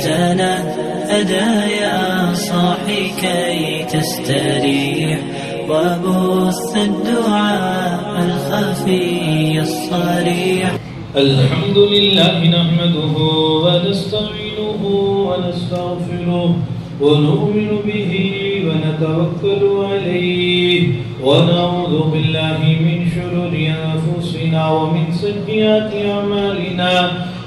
جئتنا أدا يا صاحي كي تستريح وبث الدعاء الخفي الصريح. الحمد لله نحمده ونستعينه ونستغفره ونؤمن به ونتوكل عليه ونعوذ بالله من شرور أنفسنا ومن سيئات أعمالنا.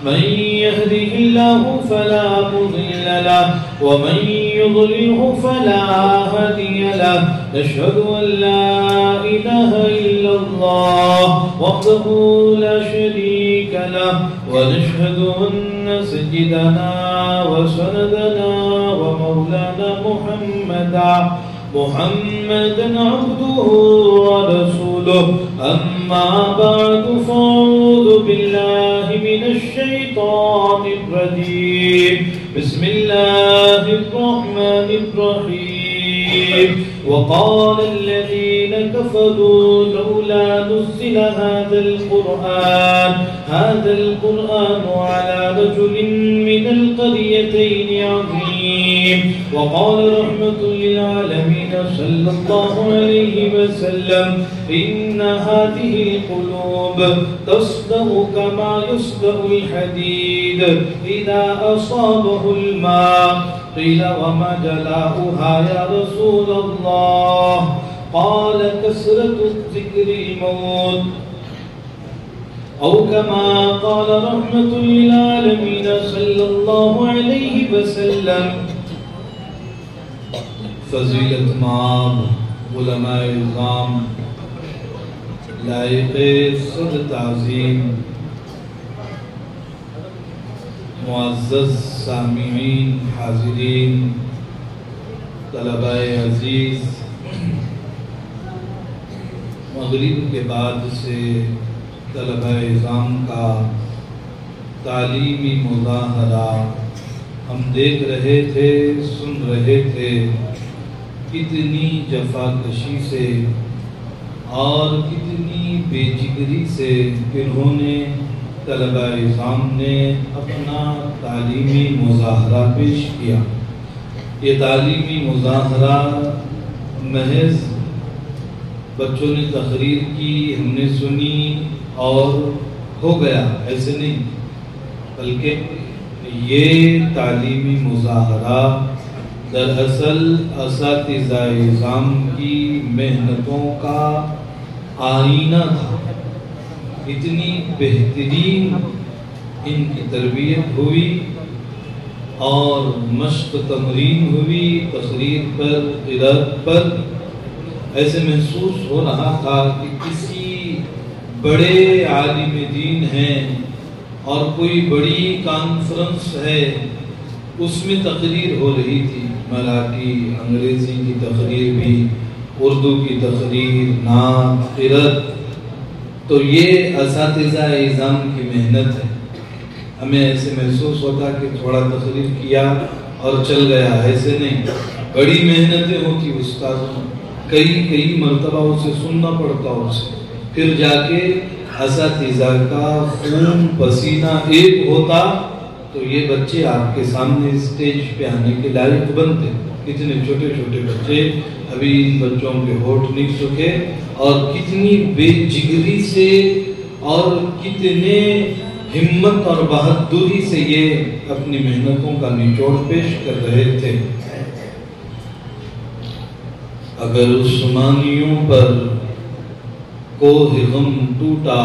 من يهده الله فلا مضل له ومن يضلله فلا هادي له. نشهد أن لا إله إلا الله وحده لا شريك له ونشهد أن سيدنا وسندنا ومولانا محمدا عبده ورسوله. أما بعد فأعوذ بالله من الشيطان الرجيم. بسم الله الرحمن الرحيم. وقال الذين كفروا لولا نزل هذا القرآن على رجل من القريتين عظيم. وقال رحمة للعالمين صلى الله عليه وسلم إن هذه القلوب تصدأ كما يصدأ الحديد إذا أصابه الماء. قيل وما جلاؤها يا رسول الله؟ قال كثرة ذكر الموت أو كما قال رحمة للعالمين صلى الله عليه وسلم. فضیلت مآب علماء اعظام لائق صد تعظیم معزز سامعین حاضرین طلباء عزیز، مغرب کے بعد سے طلباء اعظام کا تعلیمی مظاہرہ ہم دیکھ رہے تھے، سن رہے تھے. کتنی جفاکشی سے اور کتنی بے جگری سے انہوں نے طلباء اعظام نے اپنا تعلیمی مظاہرہ پیش کیا. یہ تعلیمی مظاہرہ محض بچوں نے تقریر کی، ہم نے سنی اور ہو گیا، ایسے نہیں، بلکہ یہ تعلیمی مظاہرہ دراصل اساتذہ اعظام کی محنتوں کا آئینہ تھا. اتنی بہترین ان کی تربیت ہوئی اور مشق تمرین ہوئی تقریر پر، قرات پر. ایسے محسوس ہو رہا تھا کہ کسی بڑے عالم دین ہیں اور کوئی بڑی کانفرنس ہے، اس میں تقریر ہو رہی تھی. مراٹھی، انگریزی کی تقریر بھی، اردو کی تقریر، نعت، قرات. تو یہ اساتذہ اعظام کی محنت ہے. ہمیں ایسے محسوس ہوتا کہ تھوڑا تقریر کیا اور چل گیا، ایسے نہیں. بڑی محنتیں ہوتی استاذوں، کئی مرتبہ اسے سننا پڑتا اسے، پھر جا کے اساتذہ کا خون پسینہ ایک ہوتا تو یہ بچے آپ کے سامنے اسٹیج پہ آنے کے لائق بنتے. کتنے چھوٹے چھوٹے بچے، ابھی ان بچوں کے ہونٹ نہیں سکے، اور کتنی بے جگری سے اور کتنے ہمت اور بہادری سے یہ اپنی محنتوں کا نچوڑ پیش کر رہے تھے. اگر عثمانیوں پر کوہ غم ٹوٹا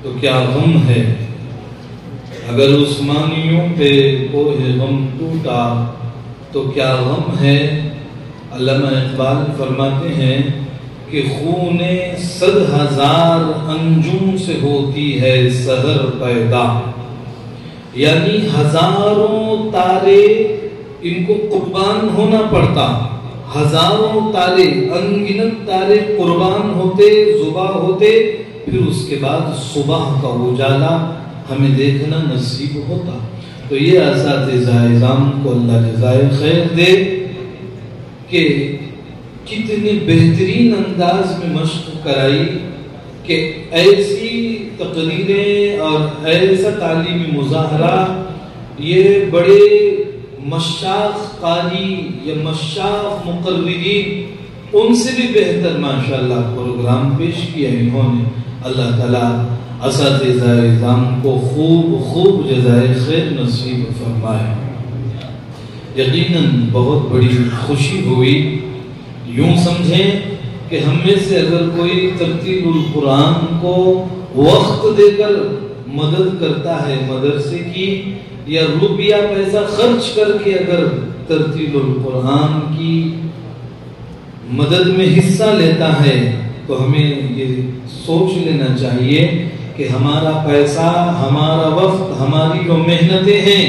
تو کیا غم ہے. اگر عثمانیوں پہ کوہ غم ٹوٹا تو کیا غم ہے. علامہ اقبال فرماتے ہیں کہ خون 100,000 انجم سے ہوتی ہے سحر پیدا. یعنی ہزاروں تارے ان کو قربان ہونا پڑتا، ہزاروں تارے، انگنت تارے قربان ہوتے، ذبح ہوتے، پھر اس کے بعد صبح کا اجالا ہمیں دیکھنا نصیب ہوتا. تو یہ اساتذہ اعظام کو اللہ جزائے خیر دے کہ کتنے بہترین انداز میں مشق کرائی کہ ایسی تقریریں اور ایسا تعلیمی مظاہرہ یہ بڑے مشاق قاری یا مشاق مقررین ان سے بھی بہتر ماشاءاللہ پروگرام پیش کیا انہوں نے. اللہ تعالیٰ اساتذہ نظام کو خوب جزائے خیر نصیب فرمائے. یقیناً بہت بڑی خوشی ہوئی. یوں سمجھیں کہ ہم میں سے اگر کوئی ترتیل القرآن کو وقت دے کر مدد کرتا ہے مدرسے کی، یا روپیہ پیسہ خرچ کر کے اگر ترتیل القرآن کی مدد میں حصہ لیتا ہے، تو ہمیں یہ سوچ لینا چاہیے کہ ہمارا پیسہ، ہمارا وقت، ہماری جو محنتیں ہیں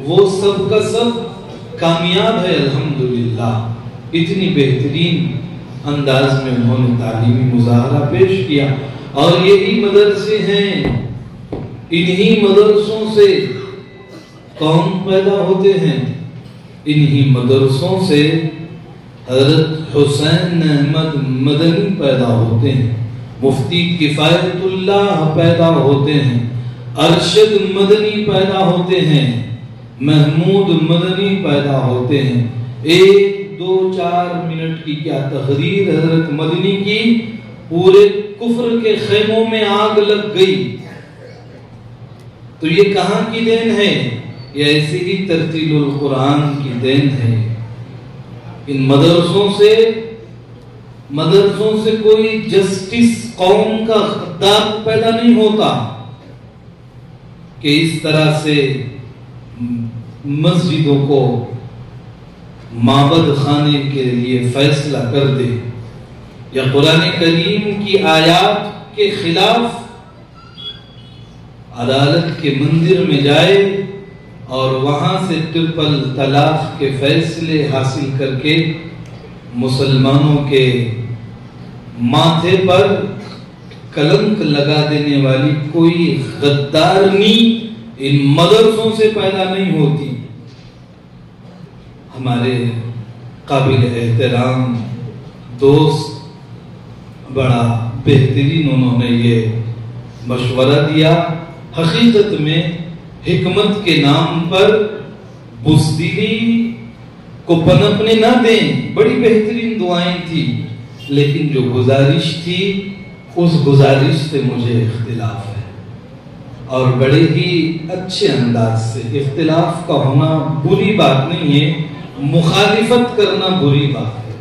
وہ سب کا سب کامیاب ہے الحمدللہ. اتنی بہترین انداز میں انہوں نے تعلیمی مظاہرہ پیش کیا. اور یہی مدرسے ہیں، انہی مدرسوں سے قوم پیدا ہوتے ہیں، انہی مدرسوں سے حضرت حسین احمد مدنی پیدا ہوتے ہیں، مفتی کفایت اللہ پیدا ہوتے ہیں، ارشد مدنی پیدا ہوتے ہیں، محمود مدنی پیدا ہوتے ہیں. 1-2-4 منٹ کی کیا تقریر حضرت مدنی کی، پورے کفر کے خیموں میں آگ لگ گئی. تو یہ کہاں کی دین ہے؟ یہ ایسی ہی ترتیل القرآن کی دین ہے. ان مدرسوں سے کوئی جسٹس قوم کا خطاب پیدا نہیں ہوتا کہ اس طرح سے مسجدوں کو معبد خانے کے لیے فیصلہ کر دے، یا قرآن کریم کی آیات کے خلاف عدالت کے مندر میں جائے اور وہاں سے ٹرپل طلاق کے فیصلے حاصل کر کے مسلمانوں کے ماتھے پر کلنک لگا دینے والی کوئی غدارنی ان مدرسوں سے پیدا نہیں ہوتی. ہمارے قابل احترام دوست بڑا بہترین انہوں نے یہ مشورہ دیا. حقیقت میں حکمت کے نام پر بزدلی کو پنپنے نہ دیں. بڑی بہترین دعائیں تھی، لیکن جو گزارش تھی اس گزارش سے مجھے اختلاف ہے، اور بڑے ہی اچھے انداز سے. اختلاف کا ہونا بری بات نہیں ہے، مخالفت کرنا بری بات ہے.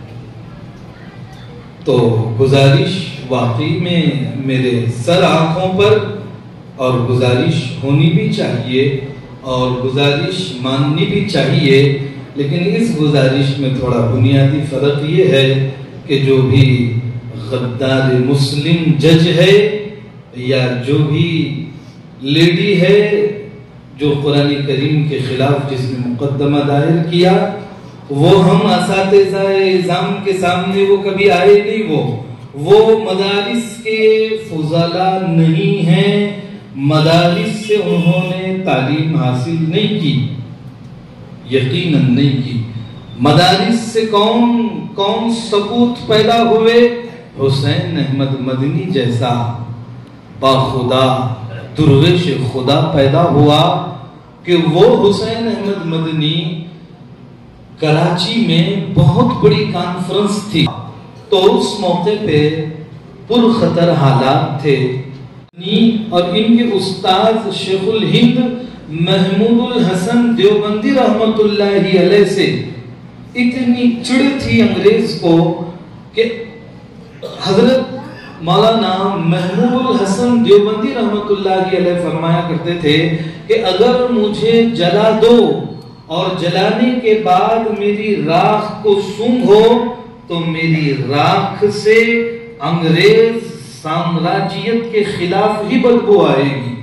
تو گزارش واقعی میں میرے سر آنکھوں پر، اور گزارش ہونی بھی چاہیے اور گزارش ماننی بھی چاہیے. لیکن اس گزارش میں تھوڑا بنیادی فرق یہ ہے کہ جو بھی غدار مسلم جج ہے یا جو بھی لیڈی ہے جو قرآن کریم کے خلاف جس نے مقدمہ دائر کیا، وہ ہم اساتذہ نظام کے سامنے وہ کبھی آئے نہیں. وہ مدارس کے فضلاء نہیں ہیں، مدارس سے انہوں نے تعلیم حاصل نہیں کی، یقیناً نہیں کی. مدارس سے کون سپوت پیدا ہوئے؟ حسین احمد مدنی جیسا باخدا درویش خدا پیدا ہوا کہ وہ حسین احمد مدنی کراچی میں بہت بڑی کانفرنس تھی، تو اس موقع پہ پرخطر حالات تھے، اور ان کے استاد شیخ الہند محمود الحسن دیوبندی رحمت اللہ علیہ سے اتنی چڑ تھی انگریز کو کہ حضرت مولانا محمود الحسن دیوبندی رحمت اللہ علیہ فرمایا کرتے تھے کہ اگر مجھے جلا دو اور جلانے کے بعد میری راکھ کو سونگھو تو میری راکھ سے انگریز سامراجیت کے خلاف ہی بدبو آئے گی،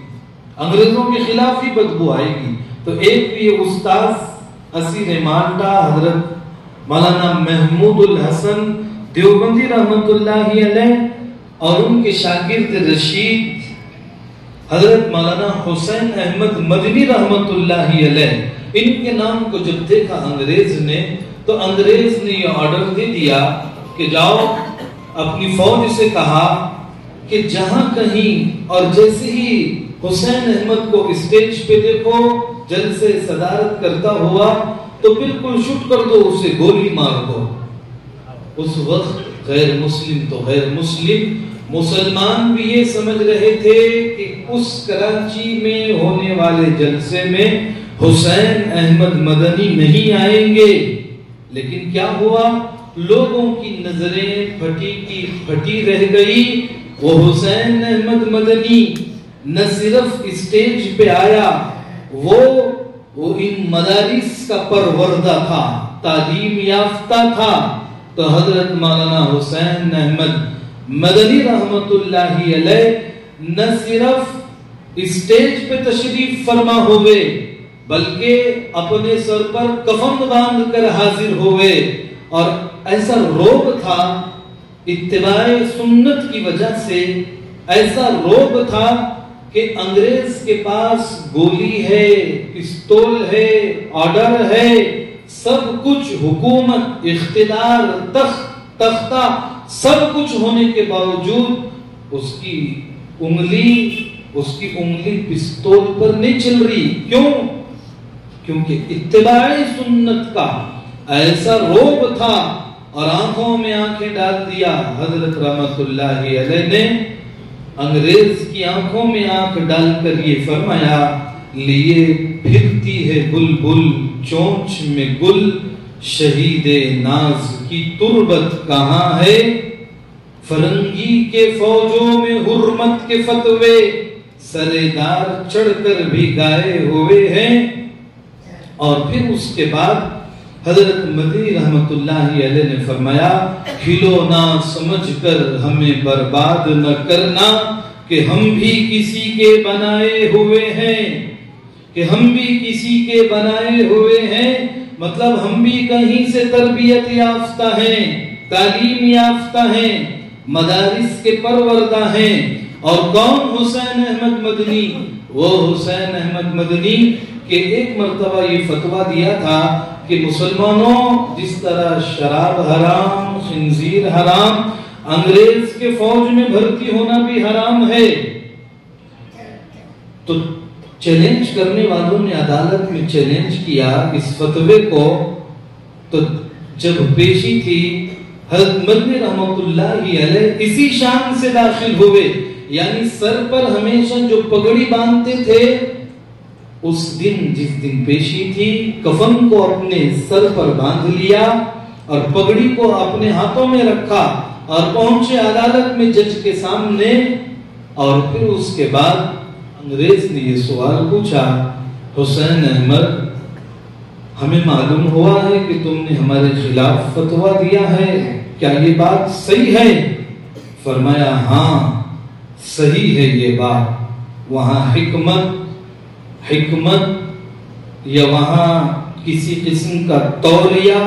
انگریزوں کے خلاف ہی بدبو آئے گی. تو ایک بھی استاذ اسیر مالٹا حضرت مولانا محمود الحسن دیوبندی رحمت اللہ علیہ اور ان کے شاگرد رشید حضرت مولانا حسین احمد مدنی رحمت اللہ علیہ، ان کے نام کو جب دیکھا انگریز نے تو انگریز نے یہ آرڈر دے دیا کہ جاؤ اپنی فوج سے کہا کہ جہاں کہیں اور جیسے ہی حسین احمد کو اسٹیج پہ دیکھو جلسے صدارت کرتا ہوا تو بالکل شوٹ کر دو، اسے گولی مار دو۔ اس وقت غیر مسلم تو غیر مسلم، مسلمان بھی یہ سمجھ رہے تھے کہ اس کراچی میں ہونے والے جلسے میں حسین احمد مدنی نہیں آئیں گے، لیکن کیا ہوا؟ لوگوں کی نظریں پھٹی کی پھٹی رہ گئی۔ وہ حسین احمد مدنی نہ صرف اسٹیج پہ آیا، وہ ان مدارس کا پروردہ تھا، تعلیم یافتہ تھا۔ تو حضرت مولانا حسین احمد مدنی رحمت اللہ علیہ نہ صرف اسٹیج پہ تشریف فرما ہوئے بلکہ اپنے سر پر کفن باندھ کر حاضر ہوئے، اور ایسا روب تھا اتباع سنت کی وجہ سے، ایسا روب تھا کہ انگریز کے پاس گولی ہے، پستول ہے، آرڈر ہے، سب کچھ، حکومت، اقتدار، تختہ، سب کچھ ہونے کے باوجود اس کی انگلی پستول پر نہیں چل رہی۔ کیوں؟ کیونکہ اتباع سنت کا ایسا روب تھا، اور آنکھوں میں آنکھیں ڈال دیا۔ حضرت رحمت اللہ علیہ نے انگریز کی آنکھوں میں آنکھ ڈال کر یہ فرمایا، لیے پھرتی ہے بلبل چونچ میں گل، شہید ناز کی تربت کہاں ہے؟ فرنگی کے فوجوں میں حرمت کے فتوے سردار چڑھ کر بھی گائے ہوئے ہیں۔ اور پھر اس کے بعد حضرت مدنی رحمت اللہ علیہ نے فرمایا، کھلونا سمجھ کر ہمیں برباد نہ کرنا، کہ ہم بھی کسی کے بنائے ہوئے ہیں، کہ ہم بھی کسی کے بنائے ہوئے ہیں، مطلب ہم بھی کہیں سے تربیت یافتہ ہیں، تعلیم یافتہ ہیں، مدارس کے پروردہ ہیں۔ اور کون؟ حسین احمد مدنی۔ وہ حسین احمد مدنی کہ ایک مرتبہ یہ فتویٰ دیا تھا کہ مسلمانوں، جس طرح شراب حرام، خنزیر حرام، انگریز کے فوج میں بھرتی ہونا بھی حرام ہے، تو چیلنج کرنے والوں نے عدالت میں چیلنج کیا اس فتوے کو۔ تو جب پیشی تھی، حضرت مدنی رحمت اللہ علیہ اسی شان سے داخل ہوئے، یعنی سر پر ہمیشہ جو پگڑی باندھتے تھے، اس دن جس دن پیشی تھی، کفن کو اپنے سر پر باندھ لیا اور پگڑی کو اپنے ہاتھوں میں رکھا اور پہنچے عدالت میں جج کے سامنے۔ اور پھر اس کے بعد انگریز نے یہ سوال پوچھا، حسین احمد، ہمیں معلوم ہوا ہے کہ تم نے ہمارے خلاف فتویٰ دیا ہے، کیا یہ بات صحیح ہے؟ فرمایا، ہاں صحیح ہے یہ بات۔ وہاں حکمت یا وہاں کسی قسم کا توریہ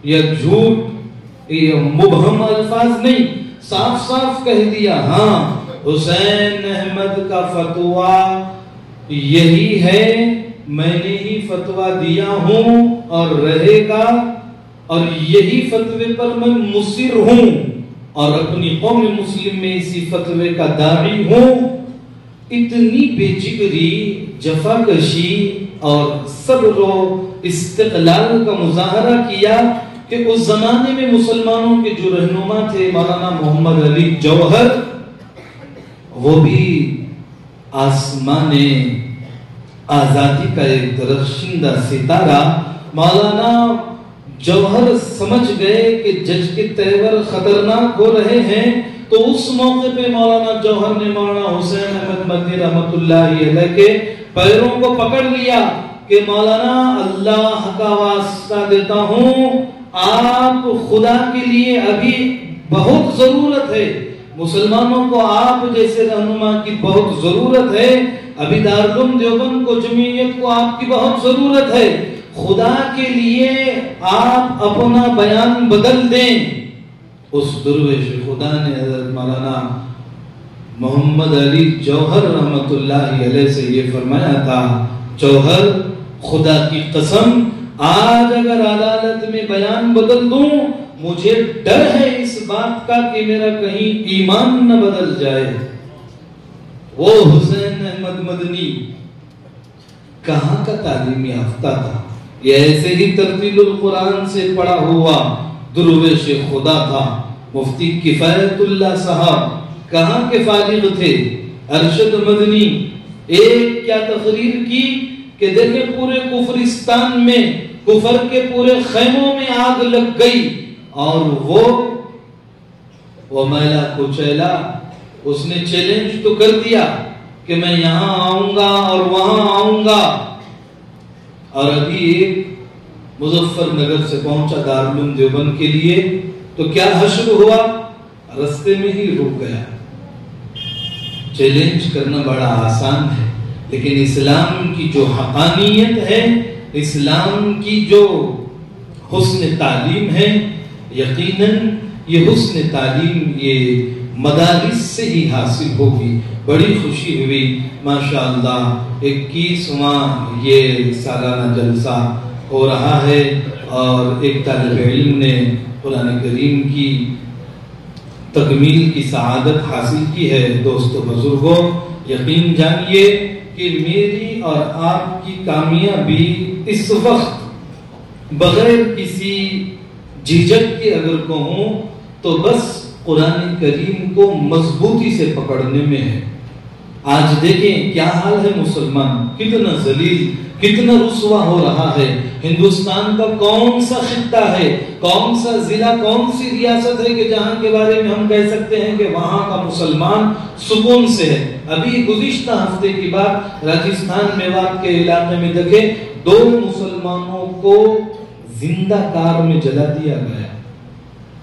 یا جھوٹ یا مبہم الفاظ نہیں، صاف صاف کہہ دیا، ہاں حسین احمد کا فتویٰ یہی ہے، میں نے ہی فتویٰ دیا ہوں اور رہے گا، اور یہی فتوے پر میں مصر ہوں، اور اپنی قوم مسلم میں اسی فتوے کا داعی ہوں۔ اتنی بے جگری، جفاکشی اور صبر و استقلال کا مظاہرہ کیا کہ اس زمانے میں مسلمانوں کے جو رہنما تھے مولانا محمد علی جوہر، وہ بھی آسمان آزادی کا ایک درخشندہ ستارہ، مولانا جوہر سمجھ گئے کہ جج کے تیور خطرناک ہو رہے ہیں، تو اس موقع پہ مولانا جوہر نے مولانا حسین احمد مدنی رحمت اللہ علیہ کے پیروں کو پکڑ لیا کہ مولانا، اللہ کا واسطہ دیتا ہوں، آپ خدا کے لیے ابھی بہت ضرورت ہے، مسلمانوں کو آپ جیسے رہنما کی بہت ضرورت ہے، ابھی دارالعلوم دیوبند کو، جمعیت کو آپ کی بہت ضرورت ہے، خدا کے لیے آپ اپنا بیان بدل دیں۔ اس درویش خدا نے حضرت مولانا محمد علی جوہر رحمت اللہ علیہ سے یہ فرمایا تھا، جوہر، خدا کی قسم، آج اگر عدالت میں بیان بدل دوں، مجھے ڈر ہے اس بات کا کہ میرا کہیں ایمان نہ بدل جائے۔ وہ حسین احمد مدنی کہاں کا تعلیم یافتہ تھا، یہ ایسے ہی ترتیل القرآن سے پڑھا ہوا درویش خدا تھا۔ مفتی کفایت اللہ صاحب کہاں کے فارغ تھے؟ ارشد مدنی ایک کیا تقریر کی کہ دیکھیں پورے کفرستان میں کفر کے پورے خیموں میں آگ لگ گئی، اور وہ میلا کچیلا، اس نے چیلنج تو کر دیا کہ میں یہاں آؤں گا اور وہاں آؤں گا، اور ابھی ایک مظفر نگر سے پہنچا دارالعلوم دیوبند کے لیے تو کیا حشر ہوا، رستے میں ہی رک گیا۔ چیلنج کرنا بڑا آسان ہے، لیکن اسلام کی جو حقانیت ہے، اسلام کی جو حسن تعلیم ہے، یقیناً یہ حسن تعلیم یہ مدارس سے ہی حاصل ہوگی۔ بڑی خوشی ہوئی ماشاءاللہ 21واں یہ سالانہ جلسہ ہو رہا ہے، اور ایک طالب علم نے قرآن کریم کی تکمیل کی سعادت حاصل کی ہے۔ دوستو بزرگوں، یقین جانیے کہ میری اور آپ کی کامیابی اس وقت بغیر کسی جھجک کے اگر کہوں تو بس قرآن کریم کو مضبوطی سے پکڑنے میں ہے۔ آج دیکھیں کیا حال ہے مسلمان، کتنا ذلیل، کتنا رسوا ہو رہا ہے۔ ہندوستان کا کون سا خطہ ہے، کون سا ضلع، کون سی ریاست ہے کہ جہاں کے بارے میں ہم کہہ سکتے ہیں کہ وہاں کا مسلمان سکون سے ہے؟ ابھی گزشتہ ہفتے کی بات راجستھان میوات کے علاقے میں دیکھیں 2 مسلمانوں کو زندہ کار میں جلا دیا گیا۔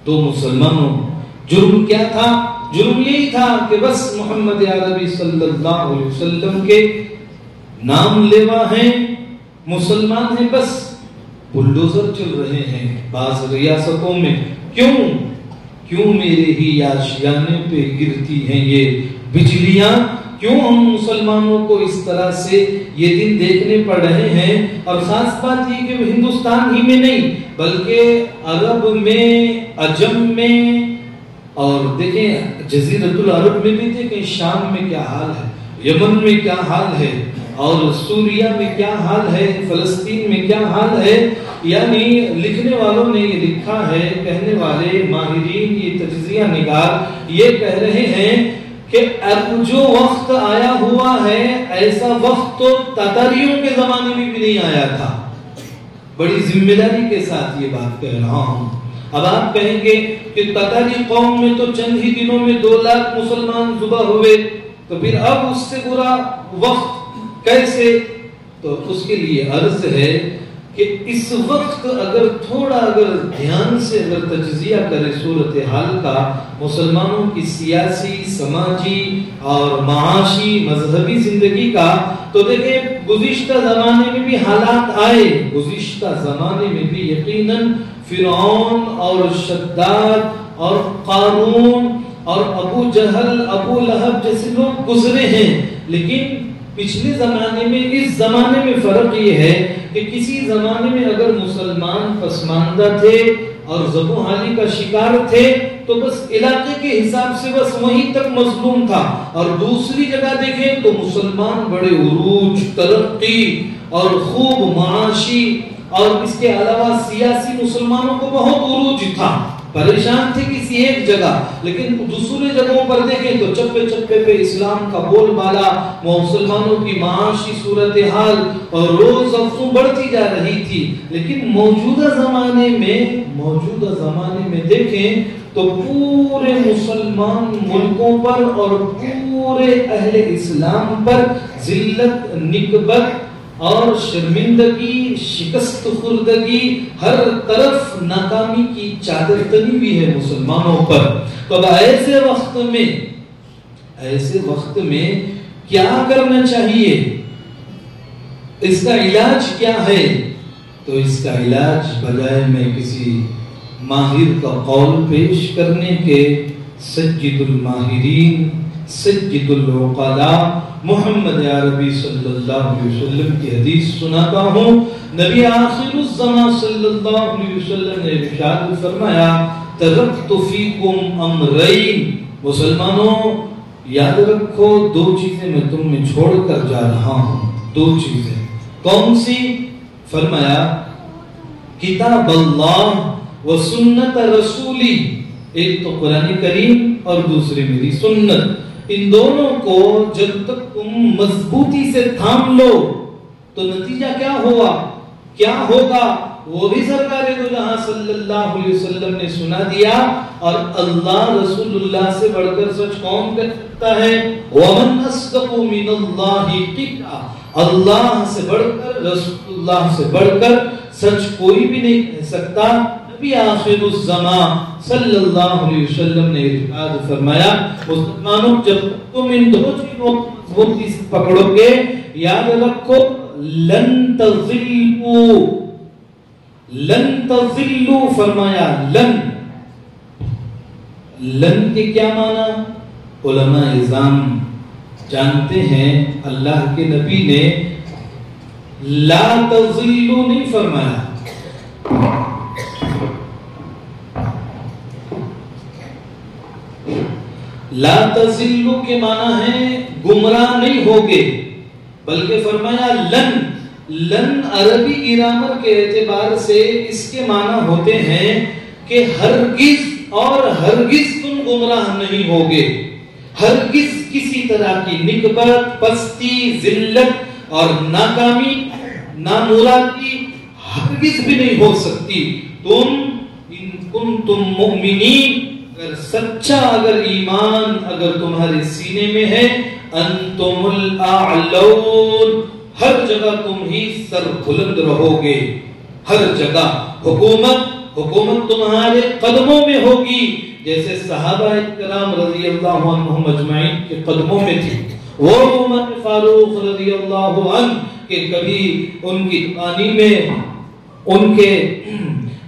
2 مسلمانوں، جرم کیا تھا؟ جرم یہی تھا کہ بس محمد عربی صلی اللہ علیہ وسلم کے نام لیوا ہیں، مسلمان ہیں، بس بلڈوزر چل رہے ہیں بعض ریاستوں میں۔ کیوں میرے ہی آشیانے پہ گرتی ہیں یہ بجلیاں؟ کیوں ہم مسلمانوں کو اس طرح سے یہ دن دیکھنے پڑ رہے ہیں؟ اور خاص بات یہ کہ ہندوستان ہی میں نہیں بلکہ عرب میں، عجم میں، اور دیکھیں جزیرۃ العرب میں بھی دیکھیں شام میں کیا حال ہے، یمن میں کیا حال ہے، اور سوریا میں کیا حال ہے، فلسطین میں کیا حال ہے۔ یعنی لکھنے والوں نے یہ لکھا ہے، کہنے والے ماہرین، یہ تجزیہ نگار یہ کہہ رہے ہیں کہ اب جو وقت آیا ہوا ہے ایسا وقت تو تاتاریوں کے زمانے میں بھی نہیں آیا تھا۔ بڑی ذمہ داری کے ساتھ یہ بات کہہ رہا ہوں۔ اب آپ کہیں گے کہ تاتاری قوم میں تو چند ہی دنوں میں 2 لاکھ مسلمان ذبح ہوئے، تو پھر اب اس سے برا وقت کیسے؟ تو اس کے لیے عرض ہے کہ اس وقت اگر تھوڑا دھیان سے تجزیہ کرے صورتحال کا، مسلمانوں کی سیاسی، سماجی اور معاشی، مذہبی زندگی کا، تو دیکھیں گزشتہ زمانے میں بھی حالات آئے، گزشتہ زمانے میں بھی یقیناً فرعون اور شداد اور قارون اور ابو جہل، ابو لہب جیسے لوگ گزرے ہیں، لیکن پچھلے زمانے میں اس زمانے میں فرق یہ ہے کہ کسی زمانے میں اگر مسلمان پسماندہ تھے اور ذبح حالی کا شکار تھے تو بس علاقے کے حساب سے بس وہیں تک مظلوم تھا، اور دوسری جگہ دیکھیں تو مسلمان بڑے عروج، ترقی اور خوب معاشی اور اس کے علاوہ سیاسی مسلمانوں کو بہت عروج تھا، پریشان تھے کسی ایک جگہ، لیکن دوسرے جگہوں پر دیکھیں تو چپے چپے پہ اسلام کا بول بالا، مسلمانوں کی معاشی صورتحال اور روز افزوں بڑھتی جا رہی تھی۔ لیکن موجودہ زمانے میں دیکھیں تو پورے مسلمان ملکوں پر اور پورے اہل اسلام پر ذلت، نکبت اور شرمندگی، شکست خوردگی، ہر طرف ناکامی کی چادر تنی ہوئی ہے مسلمانوں پر۔ تو اب ایسے وقت میں کیا کرنا چاہیے؟ اس کا علاج کیا ہے؟ تو اس کا علاج بجائے میں کسی ماہر کا قول پیش کرنے کے، سید الماہرین، سید العقلاء محمد عربی صلی اللہ علیہ وسلم کی حدیث سناتا ہوں۔ نبی آخر الزمان صلی اللہ علیہ وسلم نے ارشاد فرمایا، ترکت فیکم امرین، مسلمانوں یاد رکھو 2 چیزیں میں تم میں چھوڑ کر جا رہا ہوں، 2 چیزیں۔ کون سی؟ فرمایا کتاب اللہ و سنت رسولی، ایک تو قرآن کریم اور دوسری میری سنت، ان دونوں کو جب تک تم مضبوطی سے تھام لو تو نتیجہ کیا ہوا، کیا ہوگا، وہ بھی سرکار دو جہاں صلی اللہ علیہ وسلم نے سنا دیا۔ اور اللہ رسول اللہ سے بڑھ کر سچ کون کر سکتا ہے؟ وَمَنْ أَصْدَقُ مِنَ اللَّهِ قِيلًا، اللہ سے بڑھ کر، رسول اللہ سے بڑھ کر سچ کوئی بھی نہیں کہہ سکتا۔ نبی آخر الزمان صلی اللہ علیہ وسلم نے ارشاد فرمایا، مسلمانوں جب تم ان دو چیزوں کو مضبوطی سے پکڑو گے، یاد رکھو لن تضلوا، لن تضلوا فرمایا، لن کے کیا معنی؟ علماء اعظام جانتے ہیں اللہ کے نبی نے لا تضلوا نہیں فرمایا، لا تضلوا کے معنی ہے گمراہ نہیں ہوگے، بلکہ فرمایا لن عربی گرامر کے اعتبار سے اس کے معنی ہوتے ہیں کہ ہرگز اور ہرگز تم گمراہ نہیں ہوگے، ہرگز کسی طرح کی نکبت، پستی، ذلت اور ناکامی، نامرادی ہرگز بھی نہیں ہو سکتی۔ تم ان کنتم مؤمنین، اگر سچا، اگر ایمان اگر تمہارے سینے میں ہے، انتم الاعلون، ہر جگہ تم ہی سر بلند رہو گے، ہر جگہ حکومت تمہارے قدموں میں ہوگی، جیسے صحابہ کرام رضی اللہ عنہم اجمعین کے قدموں میں تھی۔ وہ عمر فاروق رضی اللہ عنہ کہ کبھی ان کی پانی میں ان کے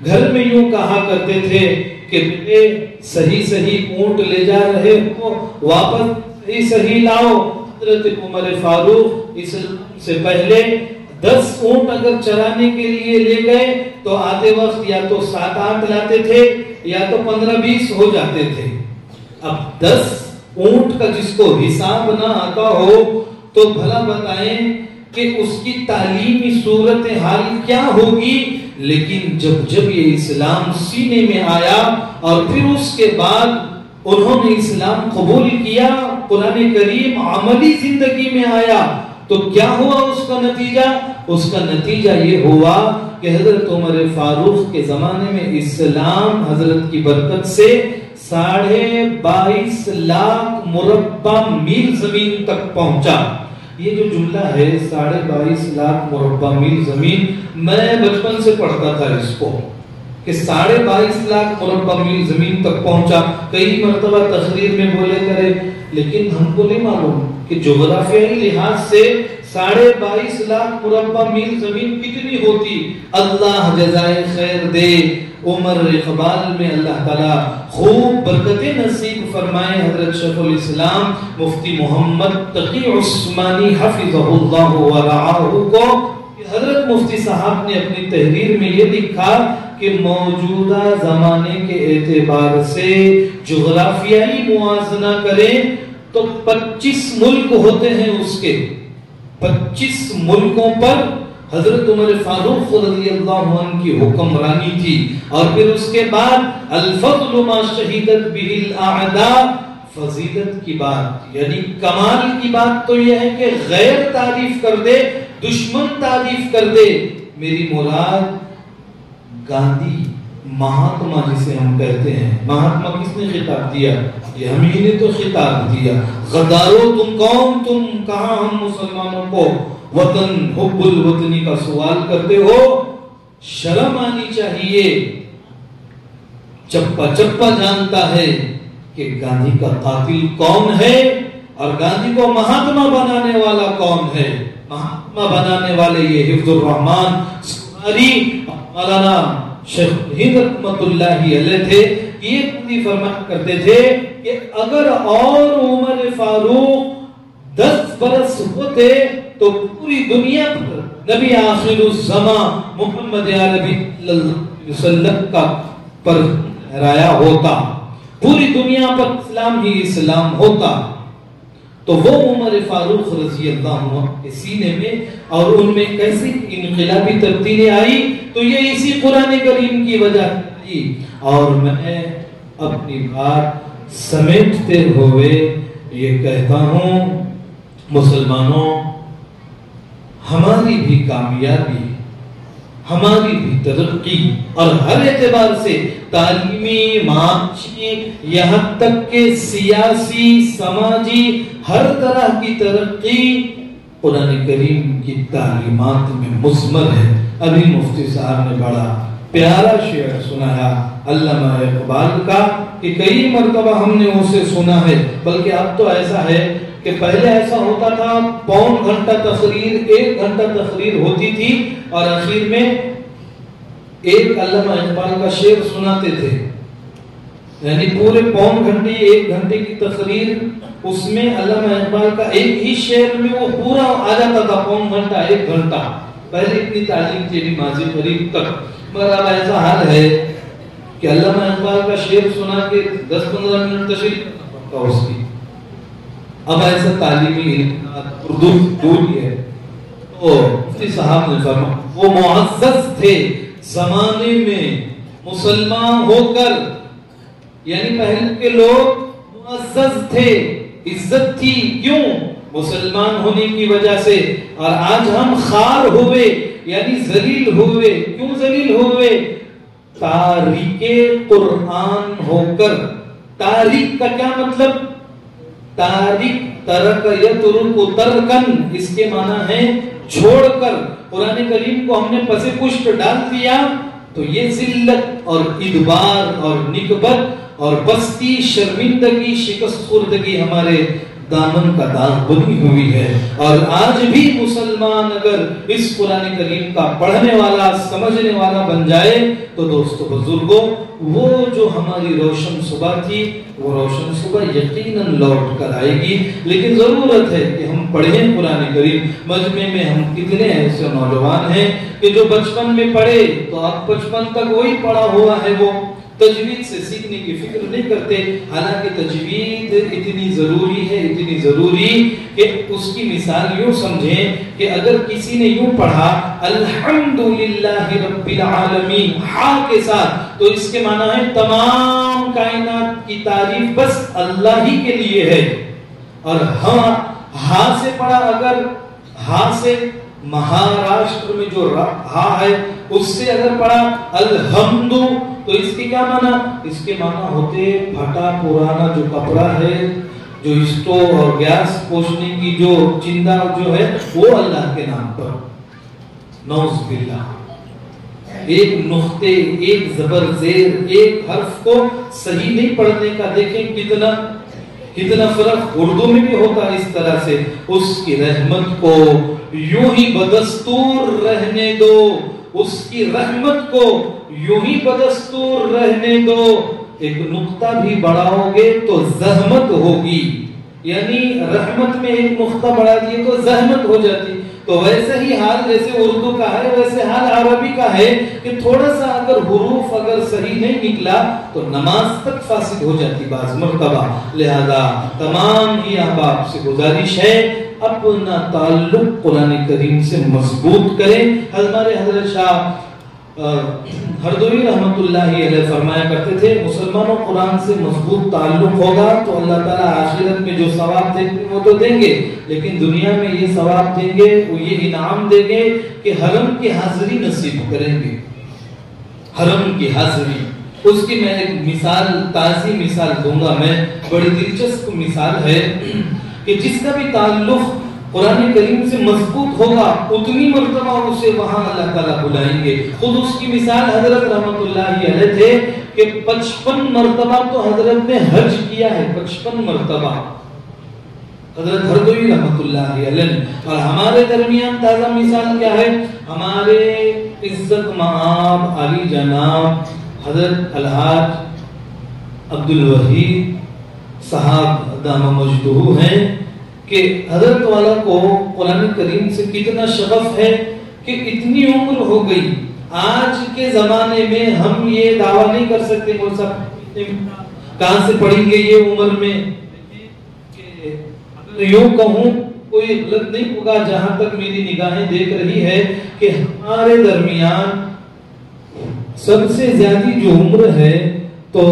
گھر میں یوں کہا کرتے تھے کہ صحیح اونٹ لے جا رہے ہو، واپس صحیح لاؤ۔ حضرت عمر فاروق اسلام سے پہلے 10 اونٹ اگر چرانے کے لیے لے گئے تو آتے وقت یا تو 7-8 لاتے تھے یا تو 15-20 ہو جاتے تھے۔ اب 10 اونٹ کا جس کو حساب نہ آتا ہو تو بھلا بتائیں کہ اس کی تعلیمی صورتحال کیا ہوگی۔ لیکن جب یہ اسلام سینے میں آیا اور پھر اس کے بعد انہوں نے اسلام قبول کیا، قرآن کریم عملی زندگی میں آیا، تو کیا ہوا اس کا نتیجہ؟ اس کا نتیجہ یہ ہوا کہ حضرت عمر فاروق کے زمانے میں اسلام حضرت کی برکت سے 22.5 لاکھ مربع میل زمین تک پہنچا۔ یہ جو جملہ ہے 22.5 لاکھ مربع میل زمین، میں بچپن سے پڑھتا تھا اس کو کہ 22.5 لاکھ مربع میل زمین تک پہنچا۔ کئی مرتبہ تقریر میں بولے کرے، لیکن ہم کو نہیں معلوم کہ جغرافیائی لحاظ سے 22.5 لاکھ مربع میل زمین کتنی ہوتی۔ اللہ جزائے خیر دے، عمر اقبال میں اللہ تعالیٰ خوب برکتیں نصیب فرمائے حضرت شیخ الاسلام مفتی محمد تقی عثمانی حفظہ اللہ ورعاہ کو۔ حضرت مفتی صاحب نے اپنی تحریر میں یہ لکھا کہ موجودہ زمانے کے اعتبار سے جغرافیائی موازنہ کریں تو 25 ملک ہوتے ہیں، اس کے 25 ملکوں پر حضرت عمر فاروق رضی اللہ عنہ کی حکمرانی تھی۔ اور پھر اس کے بعد الفضل ما شہدت به الاعداء، فضیلت کی بات یعنی کمال کی بات تو یہ ہے کہ غیر تعریف کر دے، دشمن تعریف کر دے۔ میری مراد گاندھی، مہاتما جسے ہم کہتے ہیں، مہاتما کس نے خطاب دیا؟ یہ ہم ہی نے تو خطاب دیا۔ غدارو تم کون، تم کہاں ہم مسلمانوں کو وطن، حب الوطنی کا سوال کرتے ہو؟ شرم آنی چاہیے۔ چپا چپا جانتا ہے کہ گاندھی کا قاتل کون ہے اور گاندھی کو مہاتما بنانے والا کون ہے۔ مہاتما بنانے والے یہ حفظ الرحمان ساری مولانا شیخ ہند رحمت اللہ علیہ تھے۔ یہ بھی فرمایا کرتے تھے کہ اگر اور عمر فاروق 10 برس ہوتے تو پوری دنیا پر نبی آخر الزمان محمد عربی صلی اللہ علیہ وسلم کا پر لہرایا ہوتا، پوری دنیا پر اسلام ہی اسلام ہوتا۔ تو وہ عمر فاروق رضی اللہ عنہ کے سینے میں اور ان میں کیسی انقلابی تبدیلی آئی، تو یہ اسی قرآن کریم کی وجہ تھی۔ اور میں اپنی بات سمیٹتے ہوئے یہ کہتا ہوں، مسلمانوں، ہماری بھی کامیابی، ہماری بھی ترقی اور ہر اعتبار سے تعلیمی، معاشی، یہاں تک کہ سیاسی، سماجی، ہر طرح کی ترقی قرآن کریم کی تعلیمات میں مضمر ہے۔ ابھی مفتی صاحب نے بڑا پیارا شعر سنایا علامہ اقبال کا کہ کئی مرتبہ ہم نے اسے سنا ہے، بلکہ اب تو ایسا ہے کہ پہلے ایسا ہوتا تھا، پون گھنٹہ تقریر، 1 گھنٹہ تقریر ہوتی تھی اور آخر میں ایک علامہ اقبال کا شعر سناتے تھے، یعنی پورے پون گھنٹے 1 گھنٹے کی تقریر، اس میں علامہ اقبال کا ایک ہی شعر میں وہ پورا آ جاتا تھا، پون گھنٹہ 1 گھنٹہ۔ پہلے اتنی تعلیم تھی ماضی قریب تک، مگر اب ایسا حال ہے کہ علامہ اقبال کا شعر سنا کے 10-15 منٹ تشریح کا اس کی، اب ایسا تعلیمی اردو دوری ہے۔ تو مفتی صاحب نے فرمایا وہ معزز تھے زمانے میں مسلمان ہو کر، یعنی پہلے کے لوگ معزز تھے، عزت تھی، کیوں؟ مسلمان ہونے کی وجہ سے، اور آج ہم خار ہوئے یعنی ذلیل ہوئے، کیوں ذلیل ہوئے؟ تاریک قرآن ہو کر۔ تاریک کا کیا مطلب؟ تاریک، ترک یترک ترکن، اس کے معنی ہے چھوڑ کر۔ قرآن کریم کو ہم نے پس پشت ڈال دیا تو یہ ذلت اور ادبار اور نکبت اور پستی، شرمندگی، شکست خوردگی ہمارے دامن کا داغ بنی ہوئی ہے۔ اور آج بھی مسلمان اگر اس قرآن کریم کا پڑھنے والا، سمجھنے والا بن جائے تو دوستو بزرگوں، وہ جو ہماری روشن صبح تھی وہ روشن صبح یقیناً لوٹ کر آئے گی۔ لیکن ضرورت ہے کہ ہم پڑھیں قرآن کریم۔ مجمع میں ہم کتنے ایسے نوجوان ہیں کہ جو بچپن میں پڑھے تو اب 55 تک وہی پڑھا ہوا ہے، وہ تجوید سے سیکھنے کی فکر نہیں کرتے، حالانکہ تجوید اتنی ضروری ہے، اتنی ضروری کہ اس کی مثال یوں سمجھیں کہ اگر کسی نے یوں پڑھا الحمدللہ رب العالمین ہا کے ساتھ، تو اس کے معنی ہے تمام کائنات کی تعریف بس اللہ ہی کے لیے ہے۔ اور ہا سے پڑھا، اگر ہا سے مہاراشٹر میں جو ہا ہے اس سے اگر پڑھا الحمد، تو اس کے کیا معنی؟ اس کے معنی ہوتے پھٹا پرانا جو کپڑا ہے، جو اسٹو اور گیس پوچھنے کی جو چندہ جو ہے وہ اللہ کے نام پر، نعوذ باللہ۔ ایک نقطے، ایک زبر زیر، ایک حرف کو صحیح نہیں پڑھنے کا دیکھیں کتنا فرق اردو میں بھی ہوتا ہے۔ اس طرح سے اس کی رحمت کو یوں ہی بدستور رہنے دو، اس کی رحمت کو یوں ہی بدستور رہنے دو۔ ایک نقطہ بھی بڑھاؤ گے تو زحمت ہوگی، یعنی رحمت میں ایک نقطہ بڑھا دیے تو زحمت ہو جاتی۔ تو ویسے ہی حال جیسے اردو کا ہے ویسے حال عربی کا ہے کہ تھوڑا سا اگر حروف اگر صحیح نہیں نکلا تو نماز تک فاسد ہو جاتی بعض مرتبہ۔ لہذا تمام ہی احباب سے گزارش ہے اپنا تعلق قرآن کریم سے مضبوط کریں۔ ہمارے حضرت شاہ ہردوئی رحمت اللہ علیہ فرمایا کرتے تھے مسلمانوں قرآن سے مضبوط تعلق ہوگا تو اللہ تعالیٰ آخرت میں جو ثواب دیں گے وہ تو دیں گے، لیکن دنیا میں یہ ثواب دیں گے، وہ یہ انعام دیں گے کہ حرم کی حاضری نصیب کریں گے۔ حرم کی حاضری، اس کی میں ایک مثال، تازی مثال دوں گا میں، بڑی دلچسپ مثال ہے کہ جس کا بھی تعلق قرآن کریم سے مضبوط ہوگا اتنی مرتبہ اسے وہاں اللہ تعالیٰ بلائیں گے۔ خود اس کی مثال حضرت رحمت اللہ علیہ تھے کہ 55 مرتبہ تو حضرت نے حج کیا ہے، 55 مرتبہ حضرت ہردوئی رحمت اللہ علیہ۔ اور ہمارے درمیان تازہ مثال کیا ہے؟ ہمارے عزت مآب علی جناب حضرت الحاج عبدالوحید صاحب دامہ مجدہ ہیں کہ حضرت والا کو قرآن کریم سے کتنا شغف ہے کہ اتنی عمر ہو گئی، آج کے زمانے میں ہم یہ دعویٰ نہیں کر سکتے مول صاحب کہاں سے پڑھیں گے یہ عمر میں، کہ اگر یوں کہوں کوئی غلط نہیں ہوگا جہاں تک میری نگاہیں دیکھ رہی ہے کہ ہمارے درمیان سب سے زیادہ جو عمر ہے تو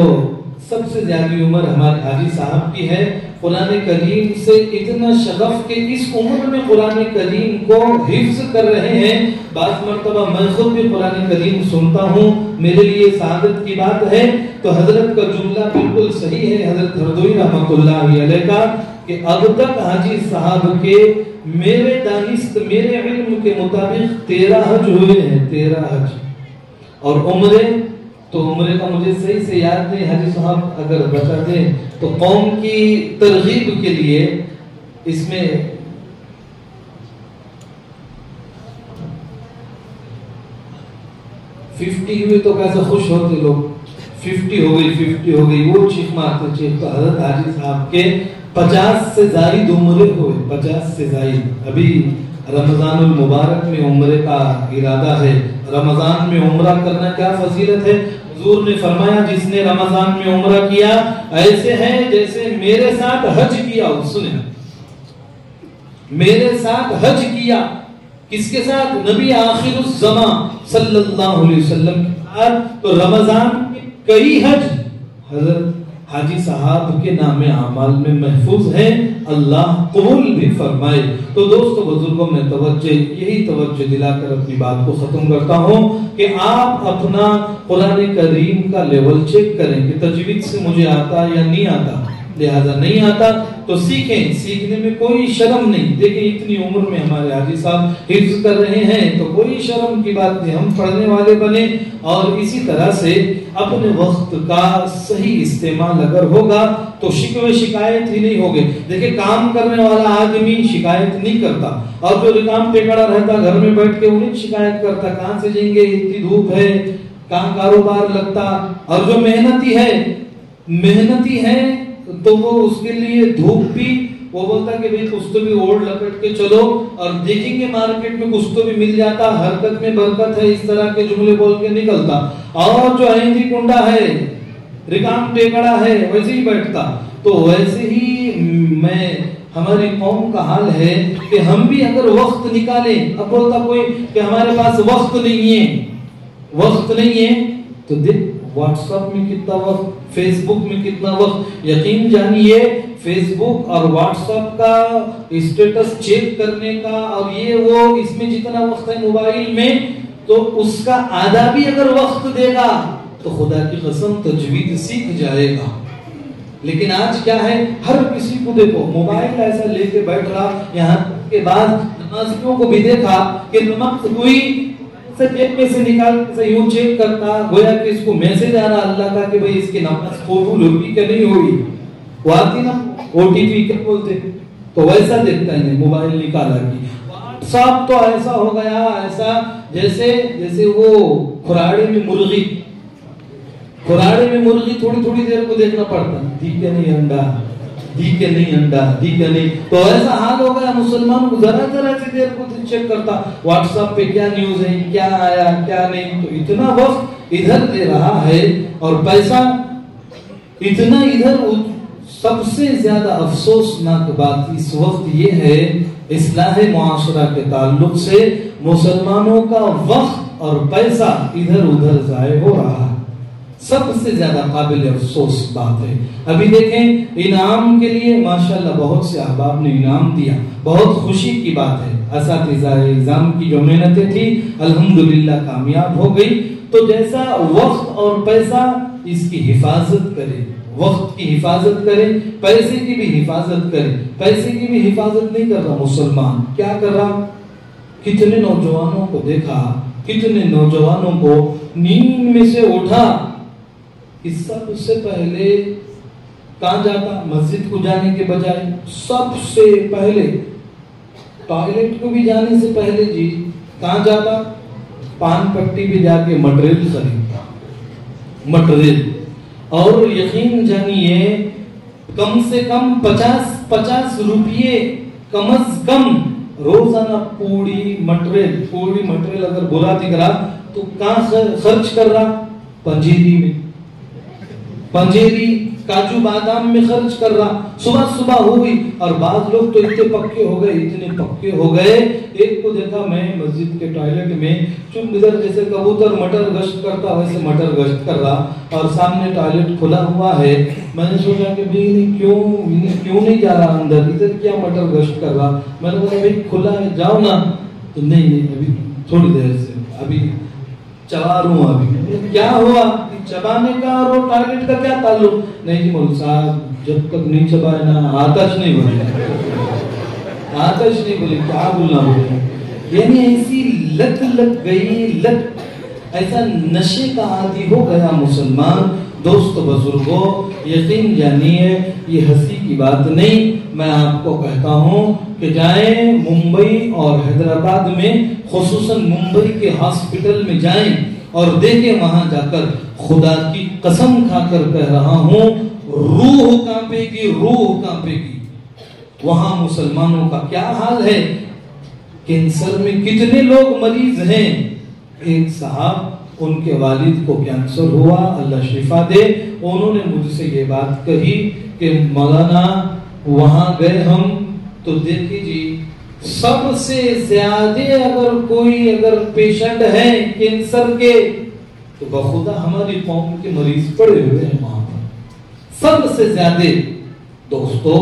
سب سے زیادہ عمر ہمارے حاجی صاحب کی ہے. قرآن کریم سے اتنا شغف کہ اس عمر میں قرآن کریم کو حفظ کر رہے ہیں. بعض مرتبہ میں خود بھی قرآن کریم سنتا ہوں, میرے لیے سعادت کی بات ہے. تو حضرت کا جملہ بالکل صحیح ہے حضرت ہردوئی رحمۃ اللہ علیہ کا کہ اب تک حاجی صاحب کے میرے دانست میرے علم کے مطابق 13 حج ہوئے ہیں, 13 حج. اور عمرے تو عمرے کا مجھے صحیح سے یاد نہیں, حاجی صاحب اگر بتا دیں تو قوم کی ترغیب کے لیے اس میں 50 ہوئے تو کیسے خوش ہوتے لوگ, 50 ہو گئی وہ چیخ مارتے چیخ. تو حضرت حاجی صاحب کے 50 سے زائد عمرے ہوئے, 50 سے زائد. ابھی رمضان المبارک میں عمرے کا ارادہ ہے. رمضان میں عمرہ کرنا کیا فضیلت ہے. حضور نے فرمایا جس نے رمضان میں عمرہ کیا ایسے ہے جیسے میرے ساتھ حج کیا. سنیں, میرے ساتھ حج کیا. کس کے ساتھ؟ نبی آخر الزمان صلی اللہ علیہ وسلم کے ساتھ. تو رمضان کے کئی حج حضرت حاجی صاحب کے نام اعمال میں محفوظ ہیں, اللہ قبول بھی فرمائے. تو دوستو بزرگوں میں یہی توجہ دلا کر اپنی بات کو ختم کرتا ہوں کہ آپ اپنا قرآن کریم کا لیول چیک کریں کہ تجوید سے مجھے آتا یا نہیں آتا. لہذا نہیں آتا تو سیکھیں, سیکھنے میں کوئی شرم نہیں. دیکھیں اتنی عمر میں ہمارے حاجی صاحب حفظ کر رہے ہیں تو کوئی شرم کی بات نہیں, ہم پڑھنے والے بنے. اور اسی طرح سے اپنے وقت کا صحیح استعمال اگر ہوگا تو شکوے شکایت ہی نہیں ہوگی. دیکھیں کام کرنے والا آدمی شکایت نہیں کرتا, اور جو کام پہ کھڑا رہتا گھر میں بیٹھ کے انہیں شکایت کرتا کہاں سے جائیں گے, اتنی دھوپ ہے, کہاں کاروبار لگتا. اور جو محنتی ہے تو وہ اس کے لیے دھوپ بھی وہ بولتا کہ بھئی کچھ تو بھی اوڑھ لپٹ کے چلو, اور دیکھیں گے مارکیٹ میں کچھ تو بھی مل جاتا, حرکت میں برکت ہے, اس طرح کے جملے بول کے نکلتا. اور جو ہندی کنڈا ہے رکام ٹیکڑا ہے ویسے ہی بیٹھتا. تو ویسے ہی ہماری قوم کا حال ہے کہ ہم بھی اگر وقت نکالیں. اب بولتا کوئی کہ ہمارے پاس وقت نہیں ہے تو دیکھ واٹس ایپ میں کتنا وقت, فیس بک میں کتنا وقت. یقین جانیے فیس بک اور واٹس ایپ کا اسٹیٹس چیک کرنے کا اور یہ وہ اس میں جتنا وقت ہے موبائل میں, تو اس کا آدھا بھی اگر وقت دے گا تو خدا کی قسم تجوید سیکھ جائے گا. لیکن آج کیا ہے, ہر کسی کو دیکھو موبائل ایسا لے کے بیٹھ رہا. یہاں کے بعد نمازیوں کو بھی دیکھا کہ نماز کوئی سے جیب میں سے نکال کے یوں چیک کرتا گویا کہ اس کو میسج آ رہا اللہ کا کہ بھئی اس کی نماز قبول ہوگی کہ نہیں ہوگی. وہ آتی نا OTP کیا بولتے, تو ویسا دیکھتا ہے موبائل نکالا کی. واٹس ایپ تو ایسا ہو گیا ایسا جیسے وہ کھراڑے میں مرغی تھوڑی تھوڑی دیر کو دیکھنا پڑتا, دی کہ نہیں انڈا. تو ایسا حال ہو گیا مسلمان کو ذرا سی دیر کو چیک کرتا واٹس ایپ پہ کیا نیوز ہے, کیا آیا کیا نہیں. تو اتنا وقت ادھر دے رہا ہے اور پیسہ اتنا ادھر. سب سے زیادہ افسوسناک بات اس وقت یہ ہے اصلاح معاشرہ کے تعلق سے مسلمانوں کا وقت اور پیسہ ادھر ادھر ضائع ہو رہا ہے. سب سے زیادہ قابل افسوس بات ہے. ابھی دیکھیں انعام کے لیے ماشاءاللہ بہت سے احباب نے انعام دیا, بہت خوشی کی بات ہے. اساتذہ نظام کی جو محنتیں تھی الحمدللہ کامیاب ہو گئی. تو جیسا وقت اور پیسہ اس کی حفاظت کرے, وقت کی حفاظت کرے, پیسے کی بھی حفاظت کرے. پیسے کی بھی حفاظت نہیں کر رہا مسلمان, کیا کر رہا؟ کتنے نوجوانوں کو دیکھا, کتنے نوجوانوں کو نیند میں سے اٹھا, سب سے پہلے کہاں جاتا؟ مسجد کو جانے کے بجائے سب سے پہلے ٹوائلٹ کو بھی جانے سے پہلے جی کہاں جاتا؟ پان پٹی پہ جا کے مٹریل خریدتا, مٹریل. اور یقین جانیے کم سے کم 50 روپیے کم از کم روزانہ پوری مٹریل اگر برا دکھ رہا تو کہاں خرچ کر رہا؟ پنجیری میں. پنجیری کاجو بادام میں خرچ کر رہا. صبح ہوئی اور بعض لوگ تو اتنے پکے ہو گئے. ایک کو دیکھا میں مسجد کے ٹوائلٹ میں چپ ادھر جیسے کبوتر مٹر گشت کرتا ویسے مٹر گشت کر رہا اور سامنے ٹوائلٹ کھلا ہوا ہے. میں نے سوچا کہ کیوں نہیں جا رہا اندر, ادھر کیا مٹر گشت کر رہا. میں نے بولا بھائی کھلا ہے جاؤ نا. تو نہیں ابھی تھوڑی دیر سے ابھی چلا رہا ہوں. ابھی کیا ہوا, چبانے کا اور ٹوائلٹ کا کیا تعلق؟ نہیں جی مولوی صاحب جب تک نہیں چبائے نا آتش نہیں بولے, آتش نہیں بولے, کیا بولنا بولے. یعنی ایسی لت لگ گئی, لت ایسا نشے کا عادی ہو گیا مسلمان. دوست بزرگوں یقین جانیے یہ ہنسی کی بات نہیں. میں آپ کو کہتا ہوں کہ جائیں ممبئی اور حیدرآباد میں, خصوصاً ممبئی کے ہاسپٹل میں جائیں اور دیکھیں وہاں جا کر, خدا کی قسم کھا کر کہہ رہا ہوں روح کانپے گی. وہاں مسلمانوں کا کیا حال ہے. کینسر میں کتنے لوگ مریض ہیں. ایک صاحب ان کے والد کو کینسر ہوا, اللہ شفا دے. انہوں نے مجھ سے یہ بات کہی کہ مولانا وہاں گئے ہم تو دیکھیں جی سب سے زیادہ اگر پیشنٹ ہے کینسر کے تو بخدا ہماری قوم کے مریض پڑے ہوئے ہیں وہاں پر سب سے زیادہ. دوستو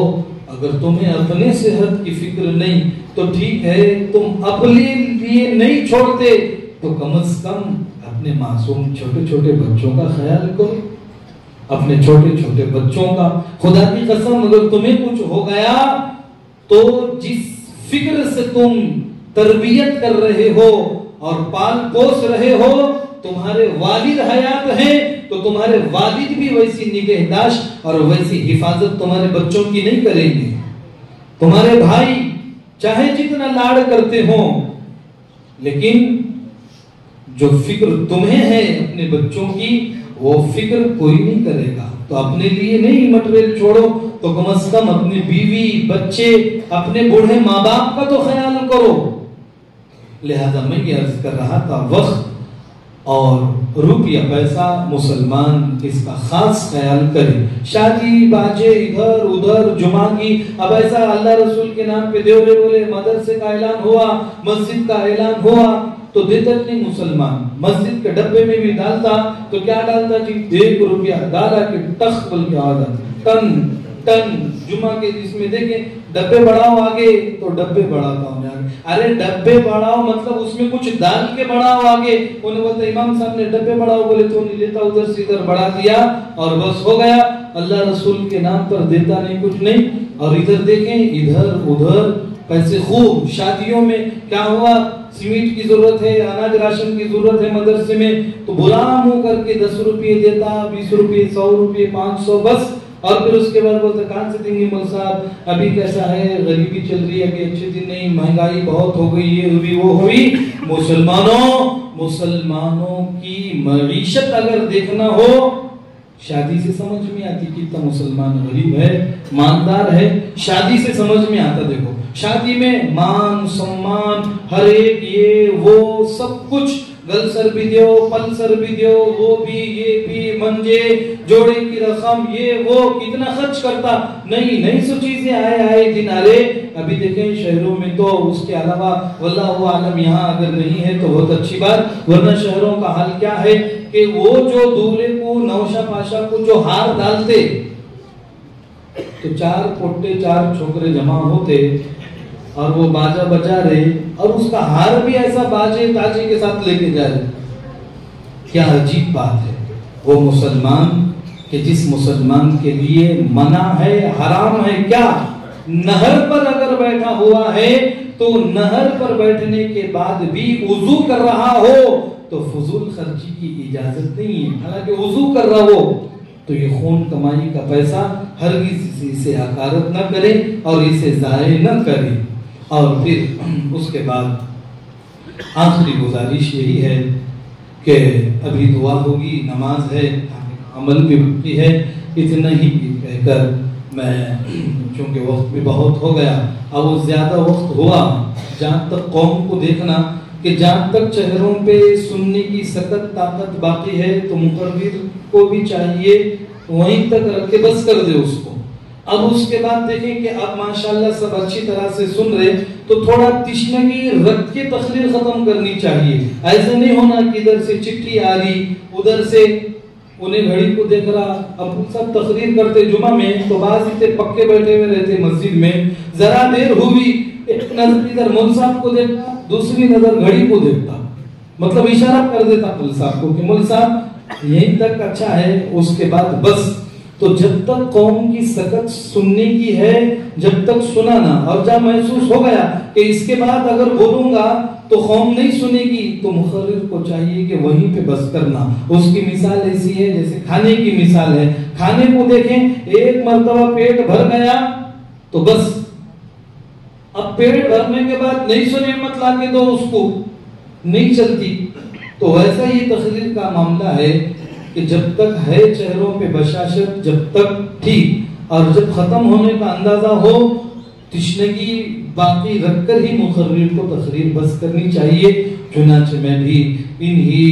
اگر تمہیں اپنے صحت کی فکر نہیں تو ٹھیک ہے, تم اپنے لیے نہیں چھوڑتے تو کم از کم اپنے معصوم چھوٹے بچوں کا خیال کرو, اپنے چھوٹے بچوں کا. خدا کی قسم اگر تمہیں کچھ ہو گیا تو جس فکر سے تم تربیت کر رہے ہو اور پال پوس رہے ہو, تمہارے والد حیات ہیں تو تمہارے والد بھی ویسی نگہداشت اور ویسی حفاظت تمہارے بچوں کی نہیں کریں گے. تمہارے بھائی چاہے جتنا لاڑ کرتے ہوں لیکن جو فکر تمہیں ہے اپنے بچوں کی وہ فکر کوئی نہیں کرے گا. تو اپنے لیے نہیں مٹریل چھوڑو تو کم از کم اپنی بیوی بچے اپنے بوڑھے ماں باپ کا تو خیال کرو. لہذا میں یہ عرض کر رہا تھا وقت اور روپیہ پیسہ مسلمان اس کا خاص خیال کرے. شادی باجے ادھر ادھر جمعہ کی, اب ایسا اللہ رسول کے نام پہ دیولے بولے مدرسے کا اعلان ہوا, مسجد کا اعلان ہوا تو دیتا نہیں مسلمان. مسجد کے ڈبے میں بھی ڈالتا تو کیا ڈالتا جی 1 روپیہ ڈالا کہ ٹخ بل کے آدھا ٹن جمعہ کے جس میں دیکھیں ڈبے بڑھاؤ آگے تو ڈبے بڑھاتا ہوں آگے. ارے ڈبے بڑھاؤ مطلب اس میں کچھ ڈال کے بڑھاؤ آگے. انہوں نے بولتا امام صاحب نے ڈبے بڑھاؤ, بولے تو نہیں لیتا, ادھر سے ادھر بڑھا دیا اور بس ہو گیا. اللہ رسول کے نام پر دیتا نہیں کچھ نہیں. اور ادھر دیکھیں ادھر ادھر پیسے خوب. شادیوں میں کیا ہوا, سیمنٹ کی ضرورت ہے, اناج راشن کی ضرورت ہے مدرسے میں, تو غلام ہو کر کے 10 روپے دیتا, 20 روپے, 100 روپے, 500 بس. اور پھر اس کے بعد بولتا کہاں سے دیں گے مول صاحب, ابھی کیسا ہے, غریبی چل رہی ہے, ابھی اچھے دن نہیں, مہنگائی بہت ہو گئی, یہ ہوئی وہ ہوئی. مسلمانوں کی معیشت اگر دیکھنا ہو شادی سے سمجھ میں آتی کتنا مسلمان غریب ہے, مالدار ہے. شادی سے سمجھ میں آتا. دیکھو شادی میں مان سمان ہر ایک یہ وہ سب کچھ, گل سر بھی دیو, پل سر بھی دیو, وہ بھی یہ بھی, منجے جوڑے کی رقم یہ وہ, کتنا خرچ کرتا. نہیں سو چیزیں آئے دن آرے. ابھی دیکھیں شہروں میں تو اس کے علاوہ واللہ عالم یہاں اگر نہیں ہے تو بہت اچھی بات, ورنہ شہروں کا حال کیا ہے کہ وہ جو دولے کو نوشا پاشا کو جو ہار ڈالتے تو 4 پوٹے 4 چھوکرے جمع ہوتے اور وہ باجا بجا رہے اور اس کا ہار بھی ایسا باجے تاجے کے ساتھ لے کے جا رہے. کیا عجیب بات ہے. وہ مسلمان کہ جس مسلمان کے لیے منع ہے, حرام ہے کیا, نہر پر اگر بیٹھا ہوا ہے تو نہر پر بیٹھنے کے بعد بھی وضو کر رہا ہو تو فضول خرچی کی اجازت نہیں ہے. حالانکہ وضو کر رہا ہو تو یہ خون کمائی کا پیسہ ہرگز اسے حقارت نہ کرے اور اسے ضائع نہ کرے. اور پھر اس کے بعد آخری گزارش یہی ہے کہ ابھی دعا ہوگی, نماز ہے, عمل بھی باقی ہے. اتنا ہی کہہ کر میں, چونکہ وقت بھی بہت ہو گیا, اب وہ زیادہ وقت ہوا جہاں تک قوم کو دیکھنا کہ جہاں تک چہروں پہ سننے کی سخت طاقت باقی ہے تو مقرر کو بھی چاہیے وہیں تک رکھ کے بس کر دے اس کو. اب اس کے بعد دیکھیں کہ اب ماشاءاللہ سب اچھی طرح سے سن رہے تو تھوڑا تشنگی رکھ کے تقریر ختم کرنی چاہیے. ایسا نہیں ہونا کہ ادھر سے چٹھی آ رہی ادھر سے انہیں گھڑی کو دیکھ رہا. اب سب تقریر کرتے جمعہ میں تو بعض اتنے پکے بیٹھے ہوئے رہتے مسجد میں, ذرا دیر ہوئی ایک نظر ادھر مول صاحب کو دیکھتا دوسری نظر گھڑی کو دیکھتا, مطلب اشارہ کر دیتا مول صاحب کو کہ مول صاحب یہیں تک اچھا ہے, اس کے بعد بس. تو جب تک قوم کی سکت سننے کی ہے جب تک سنا نہ, اور جب محسوس ہو گیا کہ اس کے بعد اگر بولوں گا تو قوم نہیں سنے گی تو مقرر کو چاہیے کہ وہیں پہ بس کرنا. اس کی مثال ایسی ہے جیسے کھانے کی مثال ہے. کھانے کو دیکھیں ایک مرتبہ پیٹ بھر گیا تو بس, اب پیٹ بھرنے کے بعد نہیں سو نعمت لا کے دو اس کو, نہیں چلتی. تو ویسا ہی تقریر کا معاملہ ہے کہ جب تک ہے چہروں پہ بشاشت جب تک ٹھیک, اور جب ختم ہونے کا اندازہ ہو تشنگی باقی رکھ کر ہی مقرر کو تقریر بس کرنی چاہیے. چنانچہ میں بھی انہی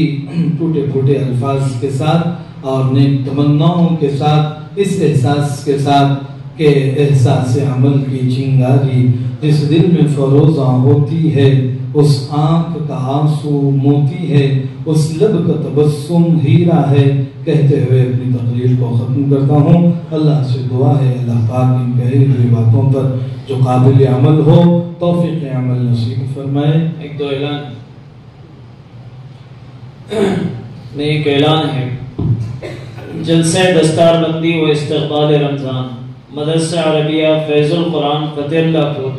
ٹوٹے پھوٹے الفاظ کے ساتھ اور نیک تمناؤں کے ساتھ اس احساس کے ساتھ کہ احساس عمل کی چنگاری جس دل میں فروزاں ہوتی ہے, اس آنکھ کا آنسو موتی ہے, اس لب کا تبسم ہیرا ہے, کہتے ہوئے اپنی تقریر کو ختم کرتا ہوں. اللہ سے دعا ہے اللہ پاک ان کہی ہوئی باتوں پر جو قابل عمل ہو توفیق عمل نصیب فرمائے. ایک دو اعلان میں ایک اعلان ہے. جلسہ دستار بندی و استقبال رمضان مدرسہ عربیہ فیض القرآن فتح اللہ پور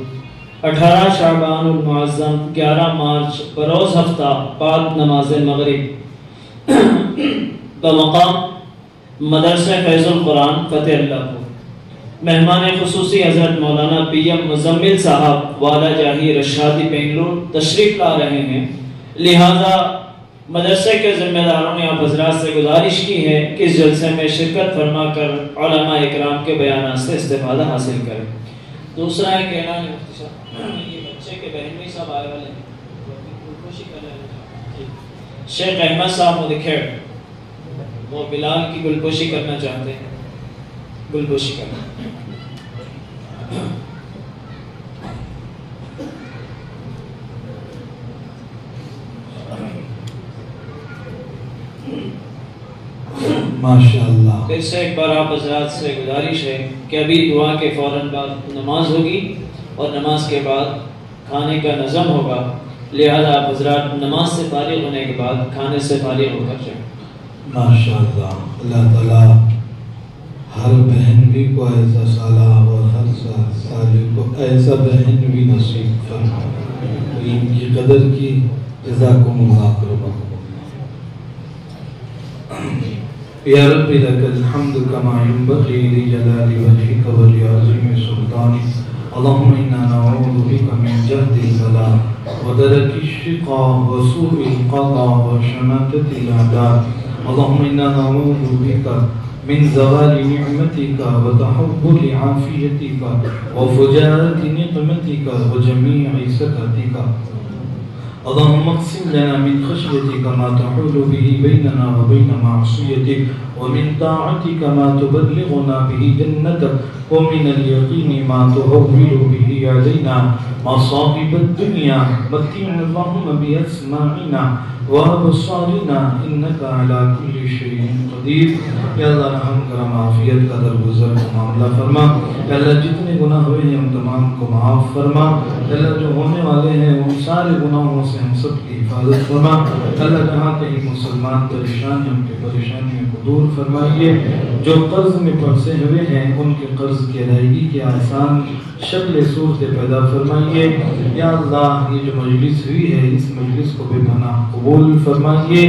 18 شعبان المعظم 11 مارچ بروز ہفتہ بعد نماز مغرب بمقام مدرسہ فیض القرآن فتح اللہ پور. مہمان خصوصی حضرت مولانا پی ایم مزمل صاحب والا جاہی رشادی بنگلور تشریف لا رہے ہیں, لہذا مدرسے کے ذمہ داروں نے آپ حضرات سے گزارش کی ہے کہ اس جلسے میں شرکت فرما کر علماء اکرام کے بیانات سے استفادہ حاصل کریں. دوسرا ایک اعلان ہے, یہ بچے کے بہنوئی صاحب آئے والے ہیں, شیخ احمد صاحب مدکھیڑ, وہ بلال کی گلپوشی کرنا چاہتے ہیں, گلپوشی کرنا. ماشاءاللہ. پھر سے ایک بار آپ حضرات سے گزارش ہے کہ ابھی دعا کے فوراً بعد نماز ہوگی اور نماز کے بعد کھانے کا نظم ہوگا, لہذا آپ حضرات نماز سے فارغ ہونے کے بعد کھانے سے فارغ ہو کر جائیں. ماشاءاللہ. اللہ تعالیٰ ہر بہن بھی کو ایسا سالہ اور ہر سالے کو ایسا بہن بھی نصیب فرمائے, ان کی قدر کی. جزاکم اللہ خیر. یا رب لک الحمد کما ينبغي لجلال وجهك ولعظیم سلطانك. اللهم انا نعوذ بك من جهد البلاء ودرك الشقاء وسوء القضاء وشماتة الاعداء. اللهم انا نعوذ بك من زوال نعمتك وتحول عافيتك وفجاءة نقمتك وجميع سخطك. اللهم اقسم لنا من خشيتك ما تحول به بيننا وبين معصيتك ومن طاعتك ما تبلغنا به جنتك ومن اليقين ما تهون به علينا مصائب الدنيا. متعنا اللهم بأسماعنا وابصارنا انك على كل شيء قدير. یا اللہ رحم کرم عافیت کا درگزر کو معاملہ فرما. یا اللہ جتنے گناہ ہوئے ہیں ان تمام کو معاف فرما. یا اللہ جو ہونے والے ہیں ان سارے گناہوں سے ہم سب کی حفاظت فرما. اللہ جہاں کہیں مسلمان پریشان ہیں ان کی پریشانیوں کو دور فرمائیے. جو قرض میں پھنسے ہوئے ہیں ان کے قرض کی ادائیگی کی آسان شکل صورت پیدا فرمائیے. یا اللہ یہ جو مجلس ہوئی ہے اس مجلس کو بے پناہ قبول فرمائیے.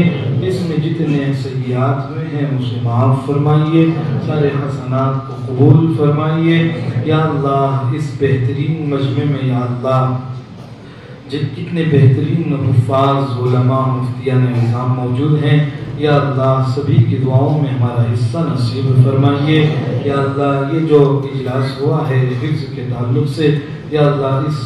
اس میں جتنے سیئات ہوئے ہیں اسے معاف فرمائیے. سارے حسنات کو قبول فرمائیے. یا اللہ اس بہترین مجمع میں یا اللہ جتنے بہترین حفاظ علماء مفتیان نظام موجود ہیں یا اللہ سبھی کی دعاؤں میں ہمارا حصہ نصیب فرمائیے. یا اللہ یہ جو اجلاس ہوا ہے حفظ کے تعلق سے یا اللہ اس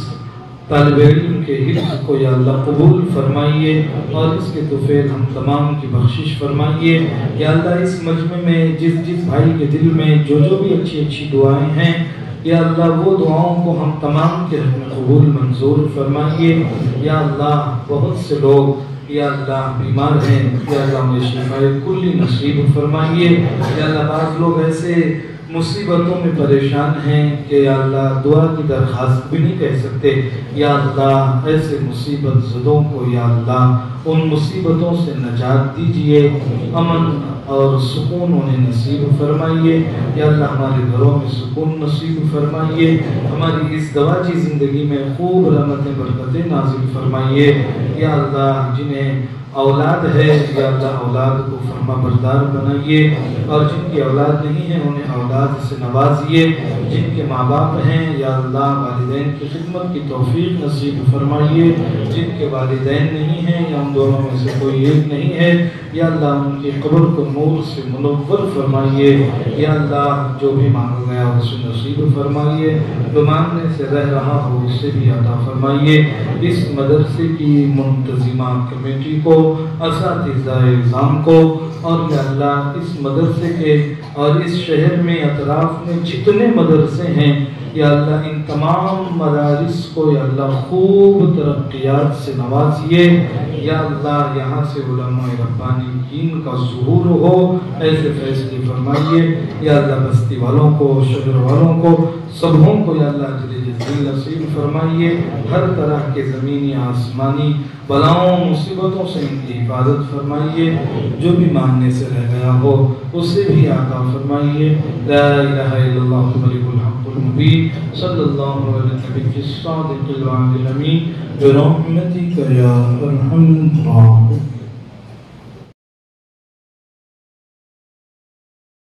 طالب علم کے حفظ کو یا اللہ قبول فرمائیے اور اس کے طفیل ہم تمام کی بخشش فرمائیے۔ یا اللہ اس مجمع میں جس بھائی کے دل میں جو بھی اچھی دعائیں ہیں یا اللہ وہ دعاؤں کو ہم تمام کے حق میں قبول منظور فرمائیے۔ یا اللہ بہت سے لوگ یا اللہ بیمار ہیں، یا اللہ انہیں شفاء کلی نصیب فرمائیے۔ یا اللہ بعض لوگ ایسے مصیبتوں میں پریشان ہیں کہ یا اللہ دعا کی درخواست بھی نہیں کہہ سکتے۔ یا اللہ ایسے مصیبت زدوں کو یا اللہ ان مصیبتوں سے نجات دیجئے، امن اور سکون انہیں نصیب فرمائیے۔ یا اللہ ہمارے گھروں میں سکون نصیب فرمائیے، ہماری اس گواچی زندگی میں خوب رحمتیں برکتیں نازل فرمائیے۔ یا اللہ جنہیں اولاد ہے یا اللہ اولاد کو فرما بردار بنائیے، اور جن کی اولاد نہیں ہے انہیں اولاد سے نوازیے۔ جن کے ماں باپ ہیں یا اللہ والدین کی خدمت کی توفیق نصیب فرمائیے۔ جن کے والدین نہیں ہیں یا ان دونوں میں سے کوئی ایک نہیں ہے یا اللہ ان کی قبر کو نور سے منور فرمائیے۔ یا اللہ جو بھی مانگا گیا اسے نصیب فرمائیے، جو مانگنے سے رہ رہا ہو اسے بھی عطا فرمائیے۔ اس مدرسے کی منتظمہ کمیٹی کو، اساتذہ نظام کو، اور یا اللہ اس مدرسے کے اور اس شہر میں اطراف میں جتنے مدرسے ہیں یا اللہ ان تمام مدارس کو یا اللہ خوب ترقیات سے نوازیے۔ یا اللہ یہاں سے علماء ربانیین کا ظہور ہو، ایسے فیصلے فرمائیے۔ یا اللہ بستی والوں کو، شہر والوں کو، سبھوں کو یا اللہ جل نصیب فرمائیے۔ ہر طرح کے زمینی آسمانی بلاؤں مصیبتوں سے ان کی حفاظت فرمائیے۔ جو بھی مانگنے سے رہ گیا ہو اسے بھی عطا فرمائیے۔ لا الہ الا اللہ الملک الحق المبین، صلی اللہ علیہ نبی الصادق الوعد الامین، برحمتک یا ارحم الراحمین۔